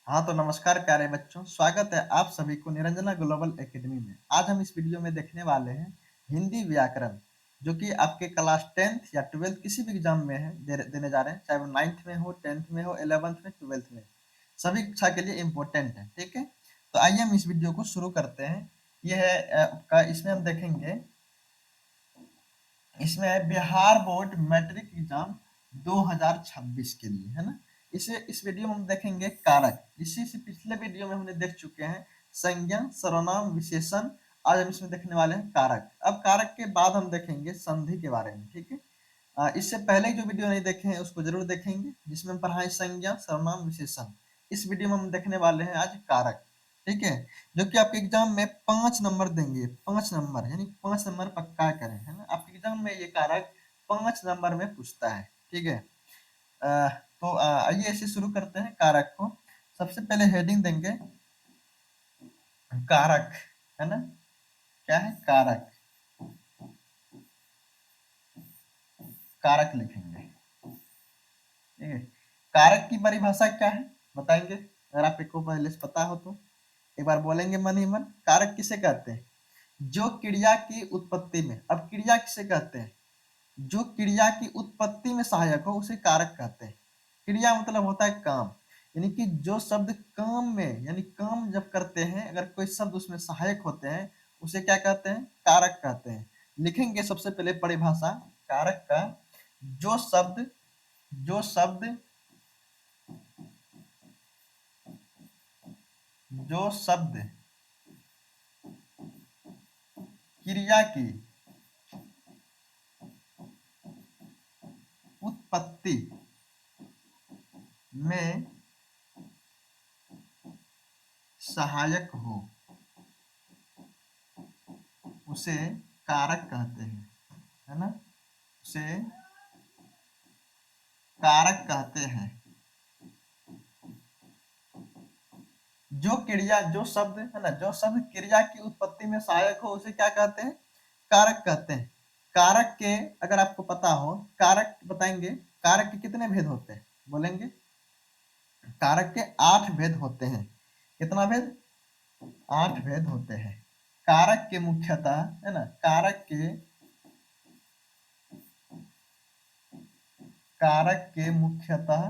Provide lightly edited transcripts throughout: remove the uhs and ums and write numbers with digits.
हाँ तो नमस्कार प्यारे बच्चों, स्वागत है आप सभी को निरंजना ग्लोबल एकेडमी में। आज हम इस वीडियो में देखने वाले हैं हिंदी व्याकरण, जो कि आपके क्लास 10th या 12th किसी भी एग्जाम में है देने जा रहे हैं, चाहे वो 9th में हो, 10th में हो, 11th में, 12th में, सभी कक्षा के लिए इम्पोर्टेंट है। ठीक है, तो आइए हम इस वीडियो को शुरू करते हैं। यह है आपका, इसमें हम देखेंगे, इसमें है बिहार बोर्ड मैट्रिक एग्जाम 2026 के लिए, है ना। इस वीडियो में हम देखेंगे कारक। इसी से पिछले वीडियो में हमने देख चुके हैं संज्ञा, सर्वनाम, विशेषण। आज हम इसमें देखने वाले हैं कारक। अब कारक के बाद हम देखेंगे संधि के बारे में। ठीक है, इससे पहले जो वीडियो नहीं देखे हैं उसको जरूर देखेंगे, जिसमें हम पढ़ाए संज्ञा, सर्वनाम, विशेषण। इस वीडियो में हम देखने वाले हैं आज कारक। ठीक है, जो कि आपके एग्जाम में 5 नंबर देंगे, 5 नंबर, यानी 5 नंबर पक्का करें, है ना। आपके एग्जाम में ये कारक 5 नंबर में पूछता है। ठीक है, तो आइए ऐसे शुरू करते हैं कारक को। सबसे पहले हेडिंग देंगे कारक, है ना। क्या है? कारक। कारक लिखेंगे। ठीक है, कारक की परिभाषा क्या है बताएंगे, अगर आपको पहले से पता हो तो एक बार बोलेंगे मन ही मन। कारक किसे कहते हैं? जो क्रिया की उत्पत्ति में, अब क्रिया किसे कहते हैं? जो क्रिया की उत्पत्ति में सहायक हो उसे कारक कहते हैं। क्रिया मतलब होता है काम, यानी कि जो शब्द काम में, यानी काम जब करते हैं, अगर कोई शब्द उसमें सहायक होते हैं उसे क्या कहते हैं? कारक कहते हैं। लिखेंगे सबसे पहले परिभाषा कारक का। जो शब्द जो शब्द जो शब्द क्रिया की उत्पत्ति में सहायक हो उसे कारक कहते हैं, है ना। उसे कारक कहते हैं। जो क्रिया, जो शब्द, है ना, जो शब्द क्रिया की उत्पत्ति में सहायक हो उसे क्या कहते हैं? कारक कहते हैं। कारक के, अगर आपको पता हो, कारक बताएंगे, कारक के कितने भेद होते हैं बोलेंगे? कारक के 8 भेद होते हैं। कितना भेद? 8 भेद होते हैं। कारक के मुख्यतः, है ना, कारक के मुख्यतः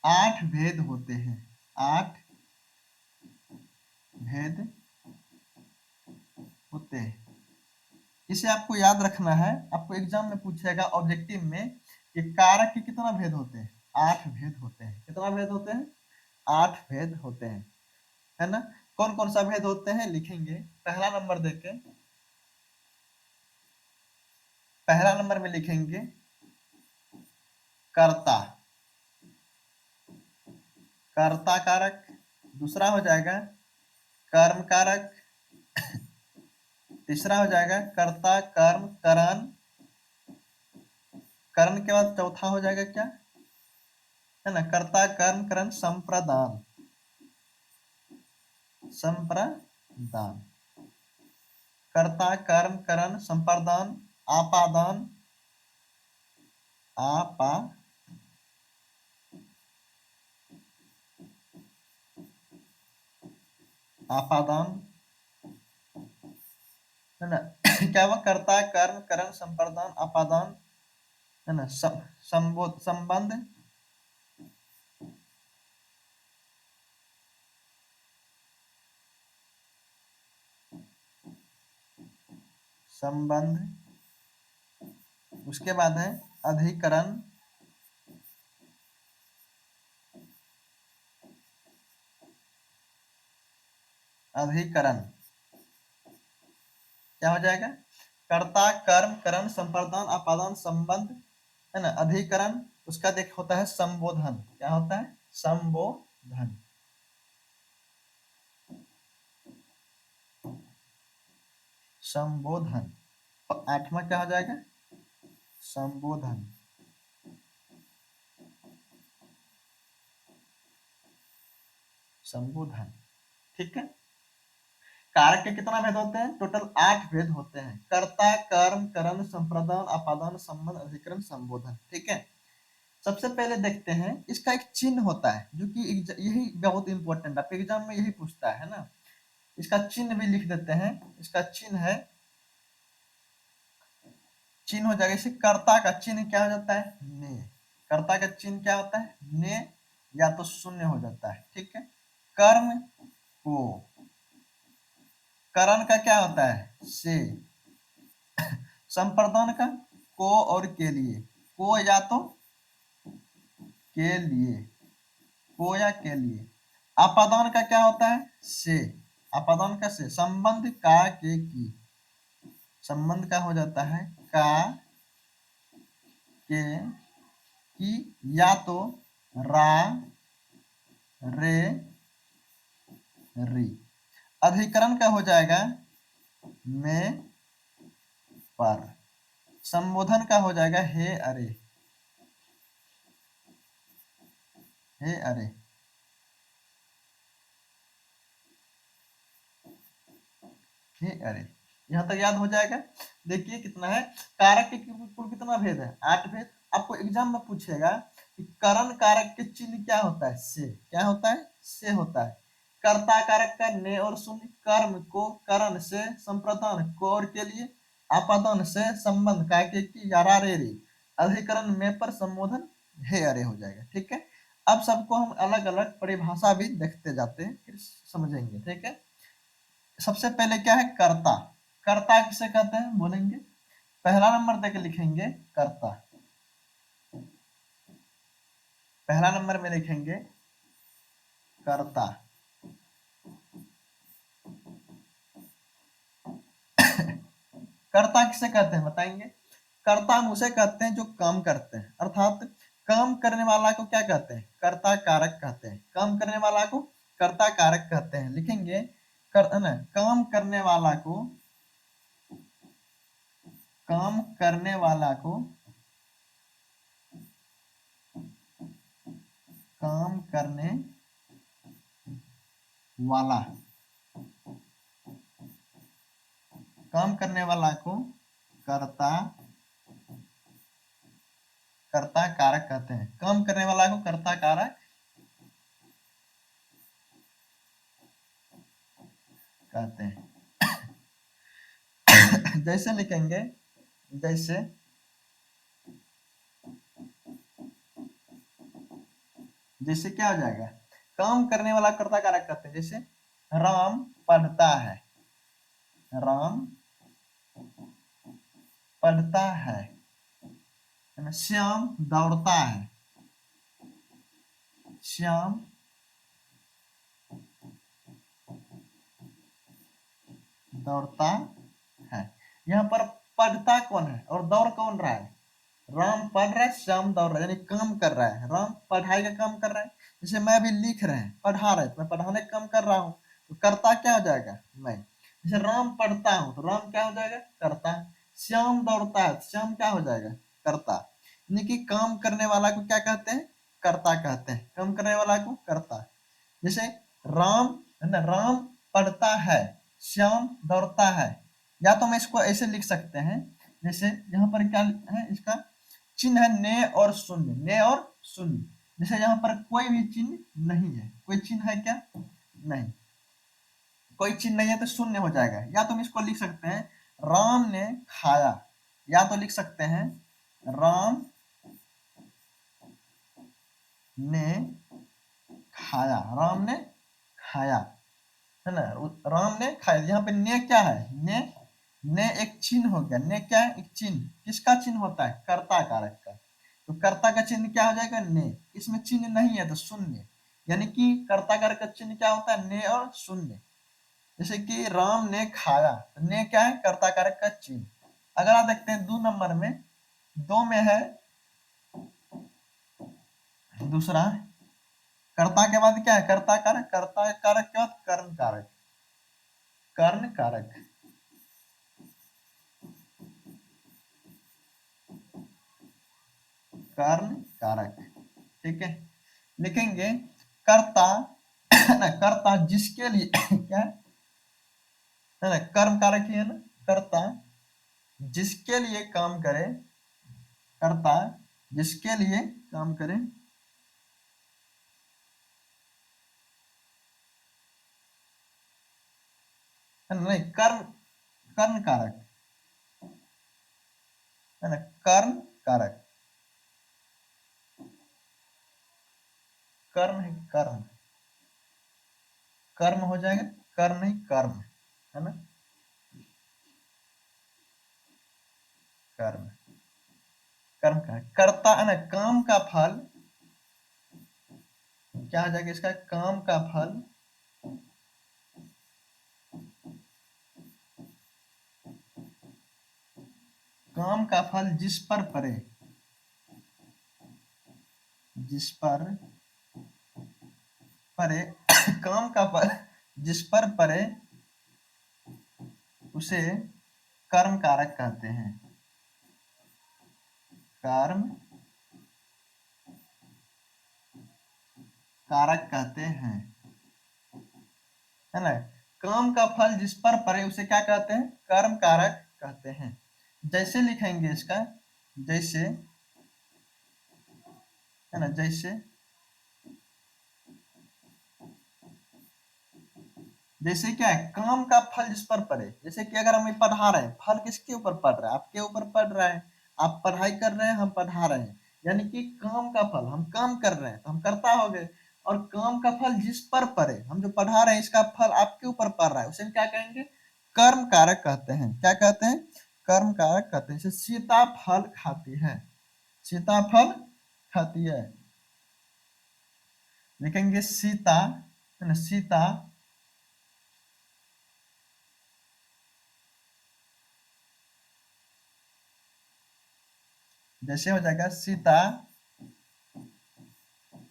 8 भेद होते हैं। 8 भेद होते हैं। इसे आपको याद रखना है, आपको एग्जाम में पूछेगा ऑब्जेक्टिव में कि कारक के कितना भेद होते हैं? 8 भेद होते हैं। कितना भेद होते हैं? 8 भेद होते हैं, है ना। कौन कौन सा भेद होते हैं लिखेंगे। पहला नंबर देके, पहला नंबर में लिखेंगे कर्ता, कर्ता कारक। दूसरा हो जाएगा कर्म कारक। तीसरा हो जाएगा कर्ता कर्म करण। करण के बाद चौथा हो जाएगा क्या? है ना, कर्ता कर्म करण संप्रदान। संप्रदान, कर्ता कर्म करण संप्रदान, आपादान, आपा आपादान, है ना। क्या हुआ? कर्ता कर्म करण संप्रदान आपादान, है ना। संबोध संबंध, संबंध। उसके बाद है अधिकरण, अधिकरण। क्या हो जाएगा? कर्ता कर्म करण संप्रदान आपादान संबंध, है ना, अधिकरण। उसका देख होता है संबोधन। क्या होता है? संबोधन। संबोधन। 8वां क्या हो जाएगा? संबोधन। संबोधन। ठीक है, कारक के कितना भेद होते हैं? टोटल 8 भेद होते हैं। कर्ता कर्म करण संप्रदान आपादान संबंध अधिकरण संबोधन। ठीक है, सबसे पहले देखते हैं, इसका एक चिन्ह होता है जो कि यही बहुत इंपॉर्टेंट है, एग्जाम में यही पूछता है ना। इसका चिन्ह भी लिख देते हैं। इसका चिन्ह है, चिन्ह हो जाएगा, इसे कर्ता का चिन्ह क्या हो जाता है, ने। कर्ता का चिन्ह क्या होता है, ने या तो शून्य हो जाता है, ठीक है। कर्म को, करण का क्या होता है, से। संप्रदान का को और के लिए, को या तो के लिए, को या के लिए। अपादान का क्या होता है, से। अपादान का से। संबंध का के की, संबंध का हो जाता है का के की या तो रा रे री। अधिकरण का हो जाएगा में पर। संबोधन का हो जाएगा हे अरे, हे अरे। हे अरे, यहाँ तक याद हो जाएगा। देखिए कितना है, कारक के कुल कितना भेद है, 8 भेद। आपको एग्जाम में पूछेगा कि करण कारक के चिन्ह क्या होता है, से। क्या होता है, से होता है। कर्ता कारक का ने और शून्य, कर्म को, करण से, संप्रदान को और के लिए, आपादन से, संबंध का के की या रा रे रे, अधिकरण में पर, संबोधन हे अरे हो जाएगा, ठीक है। अब सबको हम अलग अलग परिभाषा भी देखते जाते हैं, फिर समझेंगे, ठीक है। सबसे पहले क्या है, कर्ता। कर्ता किसे कहते हैं बोलेंगे, पहला नंबर देके लिखेंगे कर्ता। पहला नंबर में लिखेंगे कर्ता। कर्ता किसे कहते हैं बताएंगे। कर्ता हम उसे कहते हैं जो काम करते हैं, अर्थात काम करने वाला को क्या कहते हैं, कर्ता कारक कहते हैं। काम करने वाला को कर्ता कारक कहते हैं, लिखेंगे ना, काम करने वाला को, काम करने वाला को, काम करने वाला, काम करने वाला को कर्ता, कर्ता कारक कहते हैं। काम करने वाला को कर्ता कारक कहते हैं। जैसे लिखेंगे, जैसे जैसे क्या हो जाएगा, काम करने वाला कर्ता कारक कहते हैं। जैसे राम पढ़ता है, राम पढ़ता है ना। श्याम दौड़ता है, श्याम दौड़ता है। यहाँ पर पढ़ता कौन है और दौड़ कौन रहा है, राम पढ़ रहा है, श्याम दौड़ रहा है, यानी काम कर रहा है। राम पढ़ाई का काम कर रहा है, जैसे मैं अभी लिख रहे हैं, पढ़ा रहे, तो मैं पढ़ाने का काम कर रहा हूँ, तो कर्ता क्या हो जाएगा, मैं। जैसे राम पढ़ता हूँ तो राम क्या हो जाएगा, कर्ता। श्याम दौड़ता है, श्याम क्या हो जाएगा, कर्ता। यानी कि काम करने वाला को क्या कहते हैं, कर्ता कहते हैं। काम करने वाला को कर्ता। जैसे राम है ना, राम पढ़ता है, श्याम दौड़ता है। या तो मैं इसको ऐसे लिख सकते हैं, जैसे यहाँ पर क्या है, इसका चिन्ह है ने और शून्य, ने और शून्य। जैसे यहाँ पर कोई भी चिन्ह नहीं है, कोई चिन्ह है क्या, नहीं, कोई चिन्ह नहीं है तो शून्य हो जाएगा। या तो हम इसको लिख सकते हैं, राम ने खाया। या तो लिख सकते हैं, राम ने खाया, राम ने खाया, है ना। राम ने खाया, यहाँ पे ने क्या है, ने एक चिन्ह हो गया। ने क्या है, एक चिन्ह। किसका चिन्ह होता है, कर्ता कारक का। तो कर्ता का चिन्ह क्या हो जाएगा, ने। इसमें चिन्ह नहीं है तो शून्य, यानी कि कर्ता कारक का चिन्ह क्या होता है, ने और शून्य। जैसे कि राम ने खाया, तो ने क्या है, कर्ता कारक का चिन्ह। अगर आप देखते हैं 2 नंबर में, 2 में है दूसरा, कर्ता के बाद क्या है, कर्ता कारक। कर्ता कारक के बाद कर्ण कारक, कर्ण कारक, कर्ण कारक, ठीक है। लिखेंगे कर्ता ना, कर्ता जिसके लिए क्या है ना, कर्म कारक ही है ना। कर्ता जिसके लिए काम करे, कर्ता जिसके लिए काम करें, नहीं कर्म, कर्ण कारक है ना, कर्ण कारक, कर्म है कर्म, कर्म हो जाएगा, कर्म नहीं कर्म, है ना, कर्म, कर्म का कर्ता है ना, काम का फल क्या हो जाएगा इसका, काम का फल काम का फल जिस पर पड़े, जिस पर पड़े काम का फल जिस पर पड़े उसे कर्म कारक कहते हैं, कर्म कारक कहते हैं, है ना, काम का फल जिस पर पड़े उसे क्या कहते हैं, कर्म कारक कहते हैं। जैसे लिखेंगे इसका, जैसे है ना, जैसे जैसे क्या है, काम का फल जिस पर पड़े, जैसे कि अगर हम पढ़ा रहे हैं, फल किसके ऊपर पड़ रहा है, आपके ऊपर पड़ रहा है, आप पढ़ाई कर रहे हैं, हम पढ़ा रहे हैं, यानी कि काम का फल, हम काम कर रहे हैं तो हम कर्ता हो गए, और काम का फल जिस पर पड़े, हम जो पढ़ा रहे हैं इसका फल आपके ऊपर पड़ रहा है, उसे हम क्या कहेंगे, कर्म कारक कहते हैं। क्या कहते हैं, कर्म कारक कहते हैं। जैसे सीता फल खाती है, सीता फल खाती है, लिखेंगे सीता, है ना, सीता जैसे हो जाएगा, सीता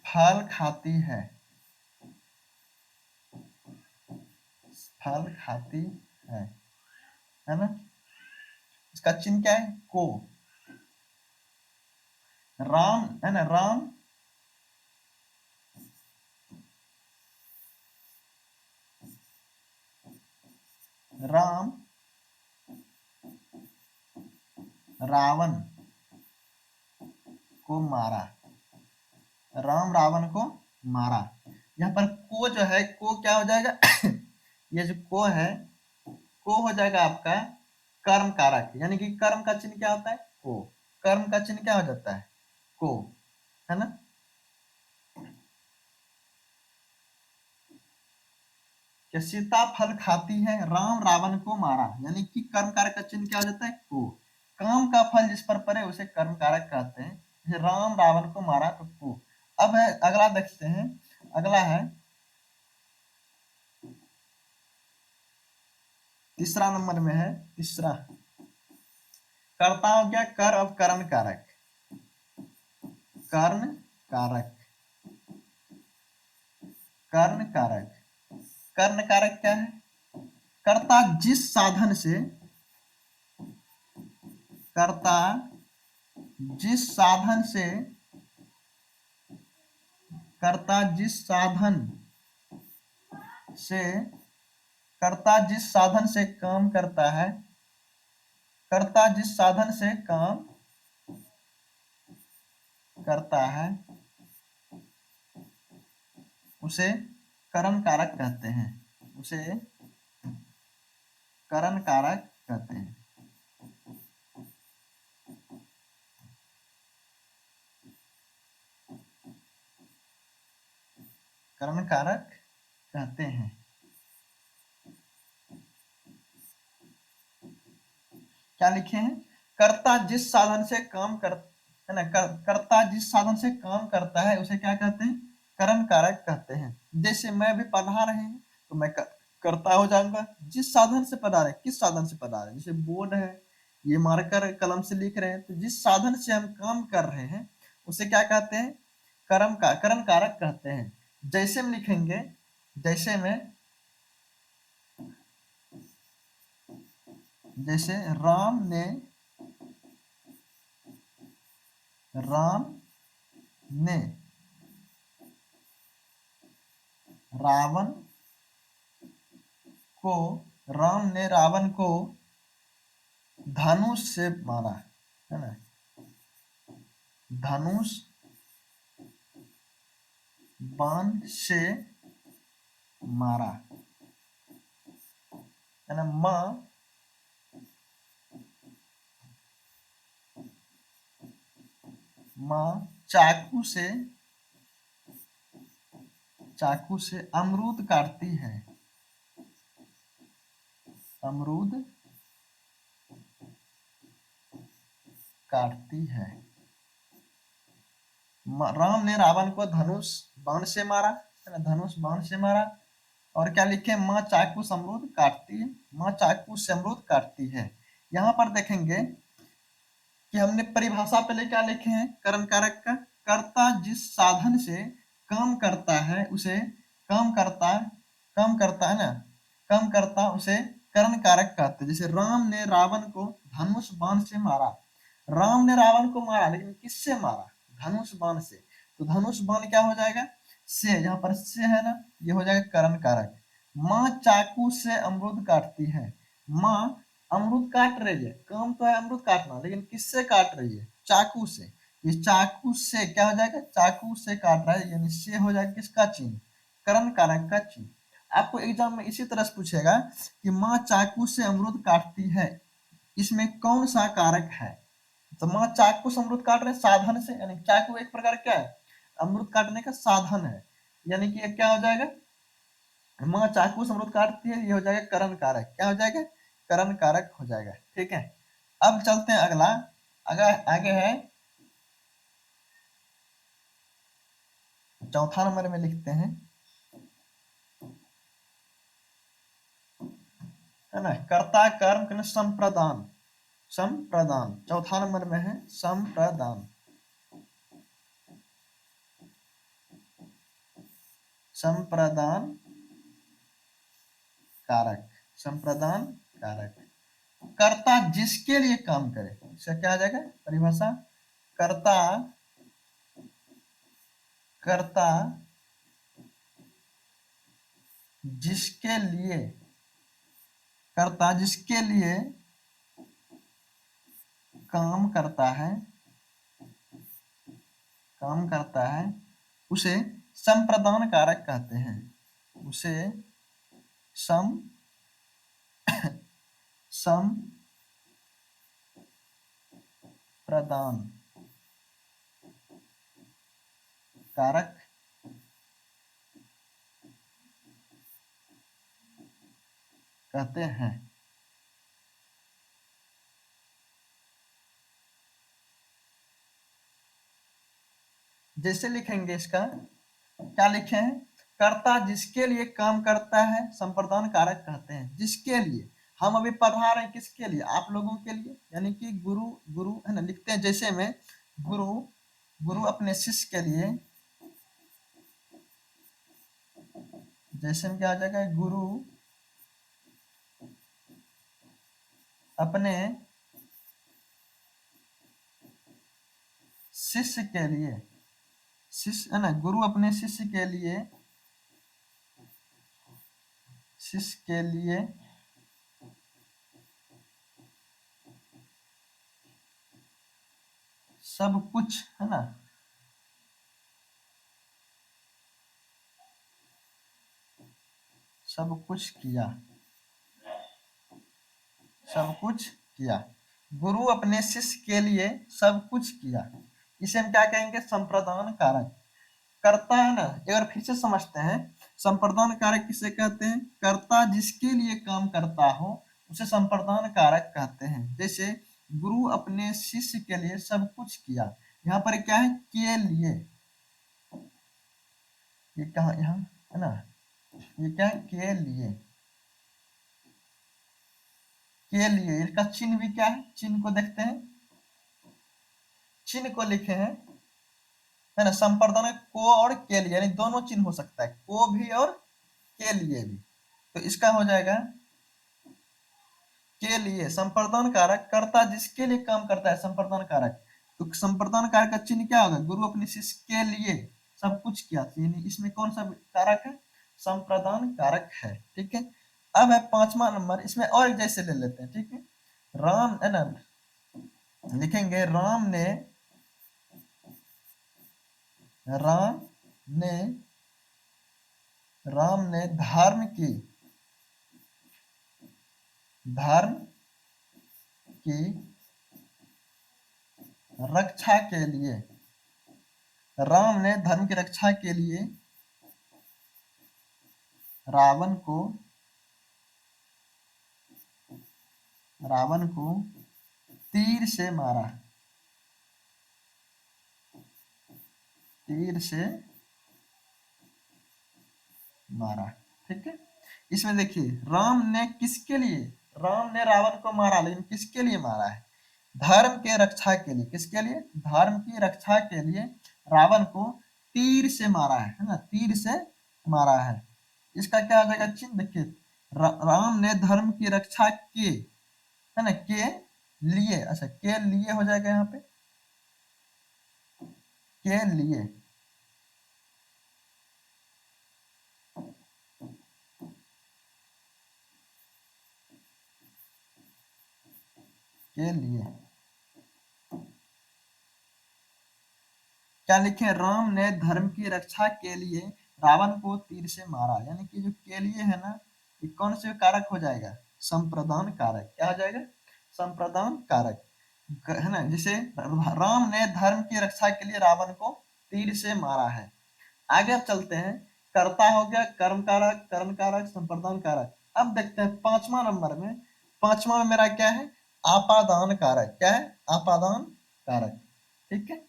फल खाती फल खाती है ना, इसका चिन्ह क्या है, को, राम है ना, राम राम रावण को मारा, राम रावण को मारा, यहाँ पर को जो है, को क्या हो जाएगा ये जो को है, को हो जाएगा आपका कर्म कारक, यानी कि कर्म का चिन्ह क्या होता है, को, कर्म का चिन्ह क्या हो जाता है, को, है ना, कि सीता फल खाती है, राम रावण को मारा, यानी कि कर्म कारक का चिन्ह क्या हो जाता है, को, काम का फल जिस पर पड़े उसे कर्म कारक कहते हैं। जैसे राम रावण को मारा तो को। अब है अगला, देखते हैं, अगला है तीसरा नंबर में है, तीसरा कर्ता हो गया, कर, अब करण कारक, कर्ण कारक, कर्ण कारक, कर्ण कारक क्या है, कर्ता जिस साधन से, कर्ता जिस साधन से, कर्ता जिस साधन से, कर्ता जिस साधन से काम करता है, कर्ता जिस साधन से काम करता है उसे करण कारक कहते हैं, उसे करण कारक कहते हैं, करण कारक कहते हैं। क्या लिखे हैं, कर्ता जिस साधन से काम कर, है ना, कर्ता जिस साधन से काम करता है उसे क्या कहते हैं, करण कारक कहते हैं। जैसे मैं भी पढ़ा रहे हैं तो मैं करता हो जाऊंगा, जिस साधन से पढ़ा रहे, किस साधन से पढ़ा रहे, जैसे बोर्ड है, ये मार्कर कलम से लिख रहे हैं, तो जिस साधन से हम काम कर रहे हैं उसे क्या कहते हैं, कर्म का करण कारक कहते हैं। जैसे में लिखेंगे, जैसे में, जैसे राम ने रावण को, राम ने रावण को धनुष से मारा, है ना, धनुष बाण से मारा, है ना। माँ चाकू से अमरूद काटती है, अमरूद काटती है। राम ने रावण को धनुष बाण से मारा, है ना, धनुष बाण से मारा। और क्या लिखे, माँ चाकू से अमरूद काटती है, माँ चाकू से अमरूद काटती है। यहाँ पर देखेंगे कि हमने परिभाषा पहले क्या लिखे हैं, कर्म कारक का। कर्ता जिस साधन से काम करता है उसे काम करता है ना, काम करता उसे कर्म कारक कहते हैं। जैसे राम ने रावण को धनुष बाण से मारा, राम ने रावण को मारा, लेकिन किससे मारा, धनुष बाण से। तो धनुष बाण क्या हो जाएगा, से, यहाँ पर से है ना, ये हो जाएगा करण कारक। माँ चाकू से अमरूद काटती है, माँ अमरूद काट रही है, काम तो है अमरूद काटना, लेकिन किससे काट रही है, चाकू से। ये चाकू से क्या हो जाएगा, चाकू से काट रहा है, यानी से हो जाएगा किसका चिन्ह, करण कारक का चिन्ह। आपको एग्जाम में इसी तरह से पूछेगा कि माँ चाकू से अमरूद काटती है, इसमें कौन सा कारक है। तो माँ चाकू से अमरूद काट रहे हैं साधन से, यानी चाकू एक प्रकार क्या है, अमरूद काटने का साधन है, यानी कि ये क्या हो जाएगा, माँ चाकू से अमरूद काटती है, ये हो जाएगा करण कारक, क्या हो जाएगा, करण कारक हो जाएगा। ठीक है, अब चलते हैं अगला, अगर आगे है चौथा नंबर में लिखते हैं, है ना, कर्ता कर्म के संप्रदान, संप्रदान चौथा नंबर में है, संप्रदान, संप्रदान कारक, संप्रदान कारक। कर्ता जिसके लिए काम करे, इसका क्या आ जाएगा परिभाषा, कर्ता कर्ता जिसके लिए, कर्ता जिसके लिए काम करता है, काम करता है, उसे संप्रदान कारक कहते हैं, उसे संप्रदान कारक कहते हैं। जैसे लिखेंगे इसका, क्या लिखे हैं, कर्ता जिसके लिए काम करता है संप्रदान कारक कहते हैं, जिसके लिए। हम अभी पढ़ा रहे हैं किसके लिए, आप लोगों के लिए, यानी कि गुरु, गुरु है ना, लिखते हैं जैसे में गुरु, गुरु अपने शिष्य के लिए, जैसे में क्या आ जाएगा, गुरु अपने शिष्य के लिए, शिष्य है ना, गुरु अपने शिष्य के लिए, शिष्य के लिए सब कुछ, है ना, सब कुछ किया, सब कुछ किया, गुरु अपने शिष्य के लिए सब कुछ किया, इसे हम क्या कहेंगे, संप्रदान कारक। कर्ता है ना, अगर फिर से समझते हैं, संप्रदान कारक किसे कहते हैं, कर्ता जिसके लिए काम करता हो उसे संप्रदान कारक कहते हैं। जैसे गुरु अपने शिष्य के लिए सब कुछ किया, यहाँ पर क्या है, के लिए, ये कहा यहाँ, है ना, ये क्या है, के लिए, के लिए, इसका चिन्ह भी क्या है, चिन्ह को देखते हैं, चिन्ह को लिखे हैं, है ना, संप्रदान को और के लिए, यानी दोनों चिन्ह हो सकता है, को भी और के लिए भी। तो इसका हो जाएगा के लिए, संप्रदान कारक, कर्ता जिसके लिए काम करता है संप्रदान कारक। तो संप्रदान कारक का चिन्ह क्या होगा, गुरु अपने शिष्य के लिए सब कुछ किया, यानी इसमें कौन सा कारक है, संप्रदान कारक है। ठीक है, अब है पांचवा नंबर, इसमें और एक जैसे ले लेते हैं। ठीक है, राम है ना, लिखेंगे राम ने राम ने राम ने धर्म की रक्षा के लिए राम ने धर्म की रक्षा के लिए रावण को तीर से मारा। तीर से मारा, ठीक है। इसमें देखिए राम ने किसके लिए, राम ने रावण को मारा, लेकिन किसके लिए मारा है? धर्म के रक्षा के लिए। किसके लिए? धर्म की रक्षा के लिए रावण को तीर से मारा है ना, तीर से मारा है। इसका क्या आ जाएगा चिन्ह? देखिए राम ने धर्म की रक्षा के, है ना, के लिए, अच्छा के लिए हो जाएगा यहाँ पे, के लिए, के लिए क्या लिखे? राम ने धर्म की रक्षा के लिए रावण को तीर से मारा। यानी कि जो के लिए है ना, ये कौन से कारक हो जाएगा? संप्रदान कारक। क्या हो जाएगा? संप्रदान कारक, है ना। जैसे राम ने धर्म की रक्षा के लिए रावण को तीर से मारा है। आगे अब चलते हैं, कर्ता हो गया, कर्म कारक, करण कारक, संप्रदान कारक। अब देखते हैं पांचवा नंबर में, पांचवा में मेरा क्या है? आपादान कारक। क्या है? आपादान कारक, ठीक है।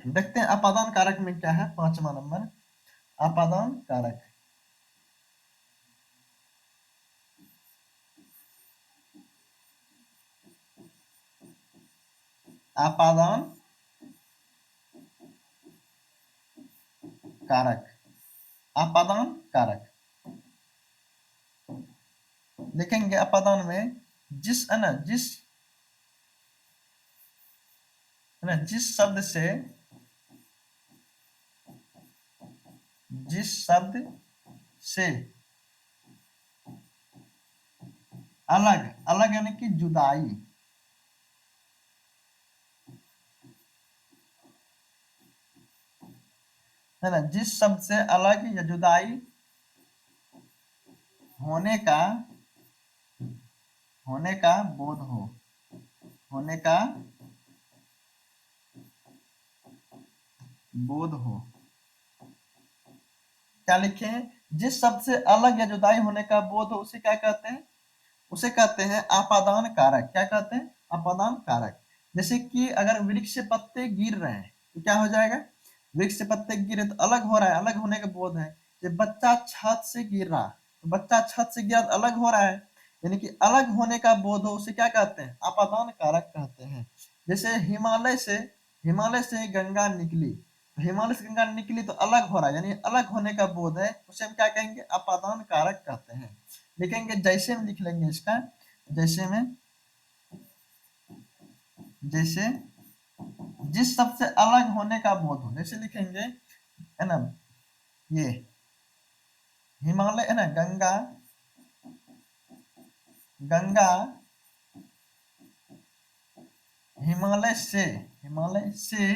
देखते हैं अपादान कारक में क्या है। पांचवा नंबर अपादान कारक। अपादान कारक, अपादान कारक लिखेंगे। अपादान में जिस, है ना, जिस शब्द से, जिस शब्द से अलग, अलग यानी कि जुदाई, है ना, जिस शब्द से अलग या जुदाई होने का, होने का बोध हो, होने का बोध हो। क्या लिखे हैं? जिस शब्द से अलग या जुदाई होने का बोध हो उसे क्या कहते हैं? उसे कहते हैं आपादान कारक। क्या कहते हैं? आपादान कारक। जैसे कि अगर वृक्ष से पत्ते गिर रहे हैं तो क्या हो जाएगा? वृक्ष से पत्ते गिरे तो अलग हो रहा है, अलग होने का बोध है। जब बच्चा छत से गिर रहा तो बच्चा छत से गिरा तो अलग हो रहा है, यानी कि अलग होने का बोध हो, उसे क्या कहते हैं? आपादान कारक कहते हैं। जैसे हिमालय से गंगा निकली, तो हिमालय से गंगा निकली तो अलग हो रहा है, यानी अलग होने का बोध है, उसे हम क्या कहेंगे? आपादान कारक कहते हैं। लिखेंगे जैसे में, लिख लेंगे इसका जैसे में, जैसे जिस सबसे अलग होने का बोध हो। जैसे लिखेंगे, है ना, ये हिमालय, है ना, गंगा, गंगा हिमालय से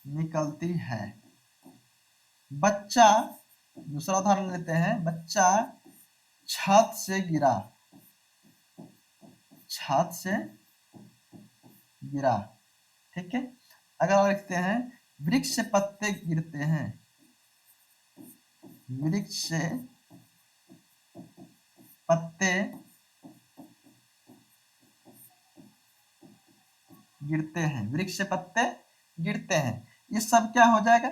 निकलती है। बच्चा, दूसरा उदाहरण लेते हैं, बच्चा छत से गिरा, छत से गिरा, ठीक है। अगर लिखते हैं वृक्ष से पत्ते गिरते हैं, वृक्ष से पत्ते गिरते हैं, वृक्ष से पत्ते गिरते हैं। ये सब क्या हो जाएगा?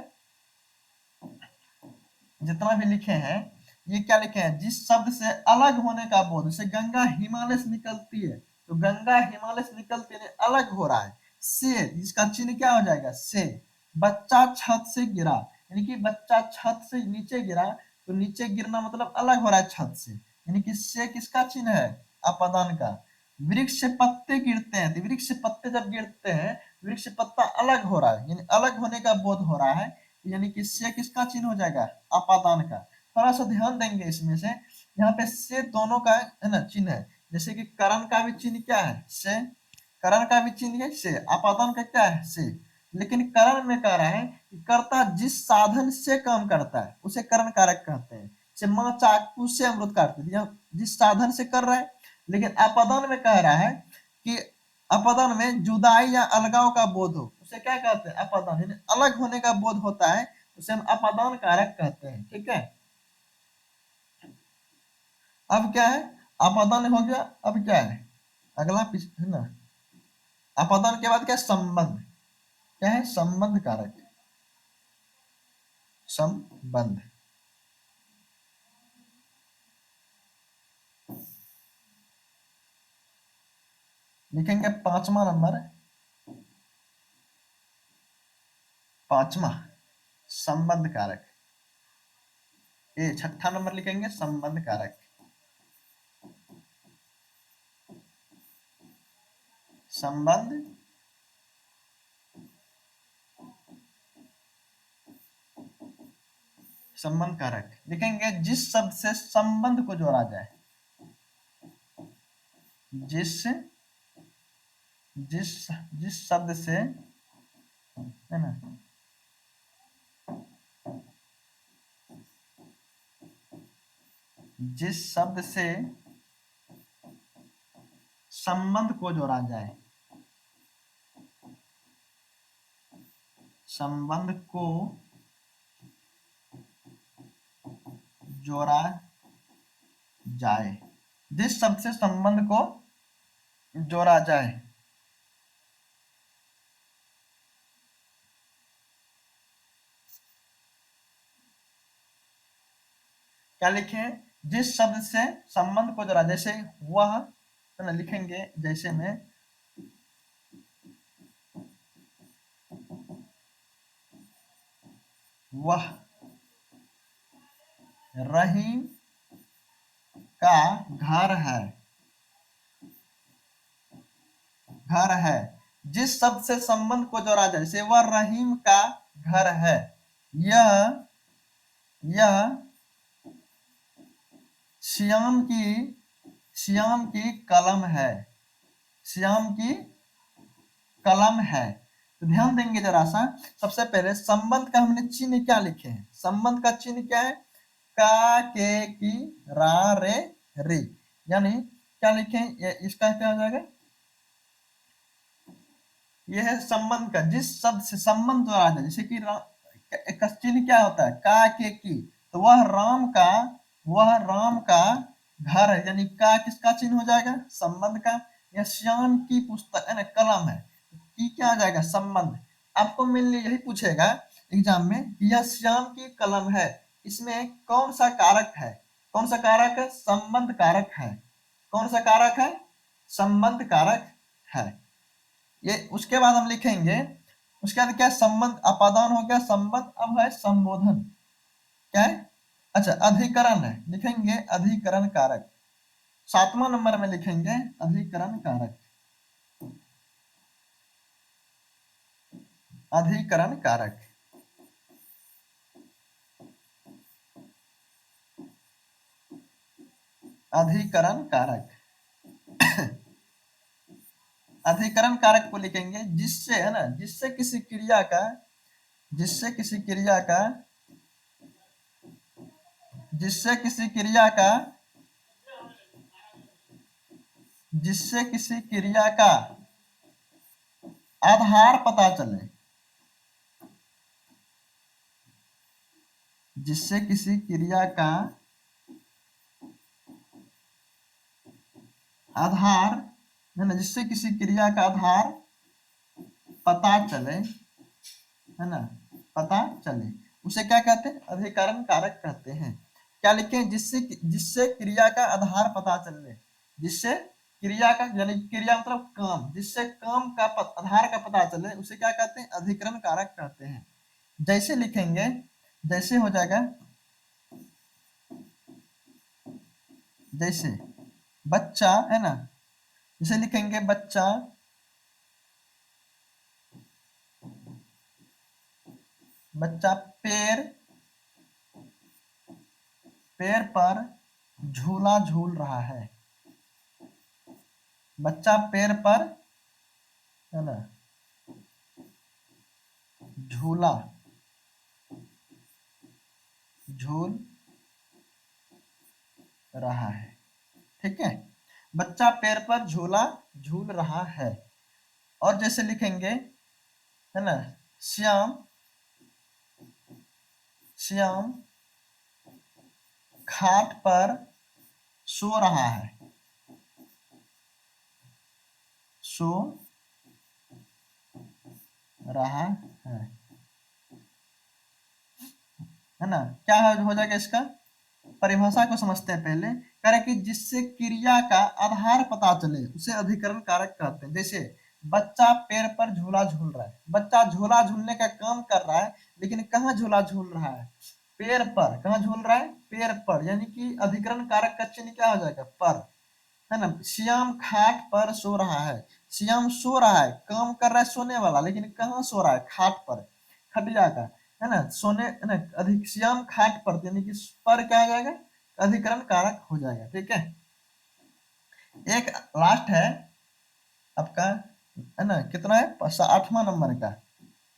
जितना भी लिखे हैं ये क्या लिखे हैं? जिस शब्द से अलग होने का बोध। जैसे गंगा हिमालय से निकलती है तो गंगा हिमालय से निकलती है, अलग हो रहा है। से, इसका चिन्ह क्या हो जाएगा? से। बच्चा छत से गिरा, यानी कि बच्चा छत से नीचे गिरा, तो नीचे गिरना मतलब अलग हो रहा है छत से, यानी कि से किसका चिन्ह है? अपादान का। वृक्ष से पत्ते गिरते हैं, तो वृक्ष से पत्ते जब गिरते हैं, वृक्ष से पत्ता अलग हो रहा है, यानी अलग होने का बोध हो रहा है, यानी कि से किसका चिन्ह हो जाएगा? अपादान का। थोड़ा सा ध्यान देंगे इसमें से, यहाँ पे से दोनों का, है ना, चिन्ह है। जैसे कि करण का भी चिन्ह क्या है? से। करण का भी चिन्ह है से, अपादान का क्या है से, लेकिन करण में कह रहा है कि कर्ता जिस साधन से काम करता है उसे करण कारक कहते हैं। जैसे माँ चाकू से अमृत काटती थी, जिस साधन से कर रहा है। लेकिन अपादान में कह रहा है कि अपादान में जुदाई या अलगाव का बोध हो, उसे क्या कहते हैं अपादान, यानी अलग होने का बोध होता है, उसे हम अपादान कारक कहते हैं। ठीक है, अब क्या है, अपादान हो गया, अब क्या है अगला है ना, अपादान के बाद क्या संबंध, क्या है संबंध कारक, संबंध। लिखेंगे पांचवा नंबर, पांचवा संबंध कारक, ये छठा नंबर लिखेंगे संबंध कारक। संबंध संबंध कारक लिखेंगे जिस शब्द से संबंध को जोड़ा जाए, जिस जिस जिस शब्द से, है ना, जिस शब्द से संबंध को जोड़ा जाए, संबंध को जोड़ा जाए, जिस शब्द से संबंध को जोड़ा जाए, क्या लिखे, जिस शब्द से संबंध को जोड़ा, जैसे वह, है ना, लिखेंगे जैसे में वह रहीम का घर है, घर है, जिस शब्द से संबंध को जोड़ा जाए, जैसे वह रहीम का घर है, यह श्याम की कलम है, श्याम की कलम है। तो ध्यान देंगे जरा सा, सबसे पहले संबंध का हमने चिन्ह क्या लिखे हैं, संबंध का चिन्ह क्या है, का के की रा रे रे, यानी क्या लिखे, इसका क्या हो जाएगा, यह है संबंध का, जिस शब्द से संबंध जोड़ा जाए, जैसे कि का चिन्ह क्या होता है का के की, तो वह राम का घर है, यानी का किसका चिन्ह हो जाएगा संबंध का। यह श्याम की पुस्तक है ना कलम है, की क्या आ जाएगा संबंध। आपको मेनली यही पूछेगा एग्जाम में कि यह श्याम की कलम है, इसमें कौन सा कारक है, कौन सा कारक है, संबंध कारक है, कौन सा कारक है, संबंध कारक है। ये उसके बाद हम लिखेंगे, उसके बाद क्या संबंध, अपादान हो गया संबंध, अब है संबोधन, क्या है, अच्छा अधिकरण है, लिखेंगे अधिकरण कारक, सातवां नंबर में लिखेंगे अधिकरण कारक, अधिकरण कारक, अधिकरण कारक अधिकरण कारक को लिखेंगे जिससे, है ना, जिससे किसी क्रिया का, जिससे किसी क्रिया का, जिससे किसी क्रिया का, जिससे किसी क्रिया का आधार पता चले, जिससे किसी क्रिया का आधार, है ना, जिससे किसी क्रिया का आधार पता चले, है ना, पता चले, उसे क्या कहते हैं अधिकरण कारक कहते हैं। क्या लिखें, जिससे जिससे क्रिया का आधार पता चले, जिससे क्रिया का, यानी क्रिया मतलब काम, जिससे काम का आधार का पता चले, उसे क्या कहते हैं अधिकरण कारक कहते हैं। जैसे लिखेंगे, जैसे हो जाएगा, जैसे बच्चा, है ना, जैसे लिखेंगे बच्चा, बच्चा पेड़, पेड़ पर झूला झूल रहा है, बच्चा पेड़ पर है ना, झूला झूल रहा है। ठीक है, बच्चा पेड़ पर झूला झूल रहा है। और जैसे लिखेंगे, है ना, श्याम श्याम खाट पर सो रहा है, सो रहा है ना। क्या हो जाएगा इसका, परिभाषा को समझते हैं पहले। कह रहे कि जिससे क्रिया का आधार पता चले उसे अधिकरण कारक कहते हैं। जैसे बच्चा पेड़ पर झूला झूल रहा है, बच्चा झूला झूलने का काम कर रहा है, लेकिन कहाँ झूला झूल रहा है, पेड़ पर। कहाँ झूल रहा है, पेड़ पर, यानी कि अधिकरण कारक का चिन्ह क्या हो जाएगा, पर, है ना। श्याम खाट पर सो रहा है, श्याम सो रहा है, काम कर रहा है सोने वाला, लेकिन कहाँ सो रहा है, खाट पर, खटिया का, है ना, सोने, है ना, अधिक श्याम खाट पर, यानी कि पर क्या आ जाएगा, अधिकरण कारक हो जाएगा। ठीक है, एक लास्ट है आपका, है ना, कितना है, 8वां नंबर का।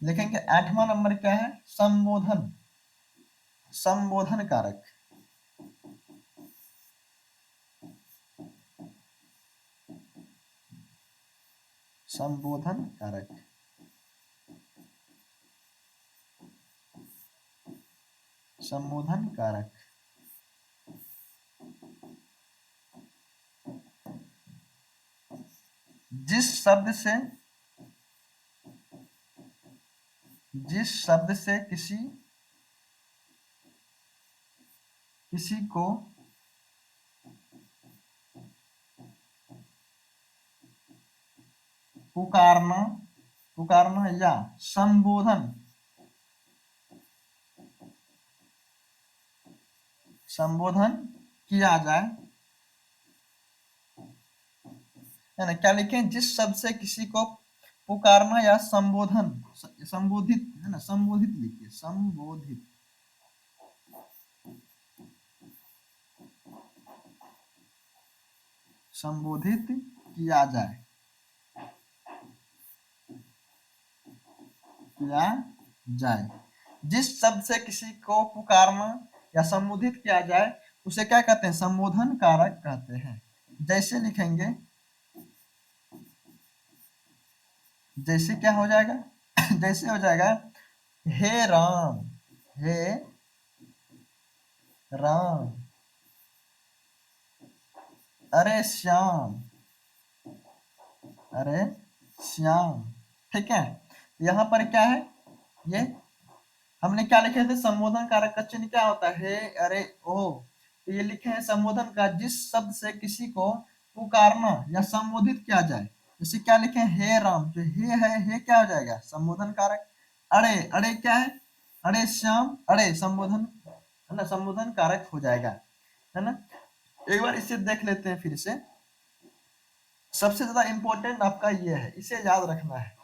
लिखेंगे 8वां नंबर क्या है, संबोधन, संबोधन कारक, संबोधन कारक, संबोधन कारक। जिस शब्द से, जिस शब्द से किसी किसी को पुकारना, पुकारना या संबोधन, संबोधन किया जाए, है ना। क्या लिखें, जिस शब्द से किसी को पुकारना या संबोधन, संबोधित, है ना, संबोधित लिखिए, संबोधित, संबोधित किया जाए, किया जाए। जिस शब्द से किसी को पुकारना या संबोधित किया जाए उसे क्या कहते हैं, संबोधन कारक कहते हैं। जैसे लिखेंगे, जैसे क्या हो जाएगा जैसे हो जाएगा, हे राम, हे राम, अरे श्याम, अरे श्याम। ठीक है, यहाँ पर क्या है, ये हमने क्या लिखे थे, संबोधन कारक का चिन्ह क्या होता है, हे, अरे, ओ। तो ये लिखे हैं संबोधन का, जिस शब्द से किसी को पुकारना या संबोधित किया जाए। जैसे क्या लिखे, हे राम, जो हे है, हे क्या हो जाएगा, संबोधन कारक। अरे, अरे क्या है, अरे श्याम, अरे संबोधन, है ना, संबोधन कारक हो जाएगा, है ना। एक बार इसे देख लेते हैं फिर से। सबसे ज्यादा इंपॉर्टेंट आपका ये है, इसे याद रखना है।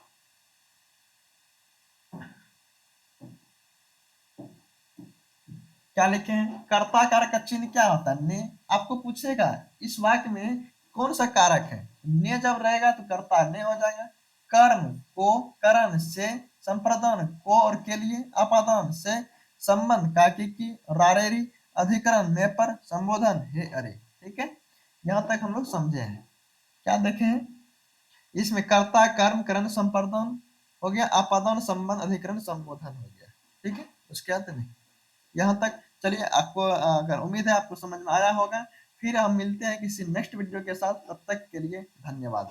क्या लिखे हैं, कर्ता कारक का चिन्ह क्या होता है, ने। आपको पूछेगा इस वाक्य में कौन सा कारक है, ने जब रहेगा तो कर्ता ने हो जाएगा। कर्म को, करण से, संप्रदान को और के लिए, अपादान से, संबंध काकी की, रारेरी, अधिकरण ने पर, संबोधन हे अरे। ठीक है, यहाँ तक हम लोग समझे हैं। क्या देखे हैं, इसमें कर्ता, कर्म, करण, संप्रदान हो गया, अपादान, संबंध, अधिकरण, संबोधन हो गया। ठीक है, उसके बाद नहीं। यहाँ तक चलिए, आपको अगर उम्मीद है आपको समझ में आया होगा। फिर हम मिलते हैं किसी नेक्स्ट वीडियो के साथ, तब तक के लिए धन्यवाद।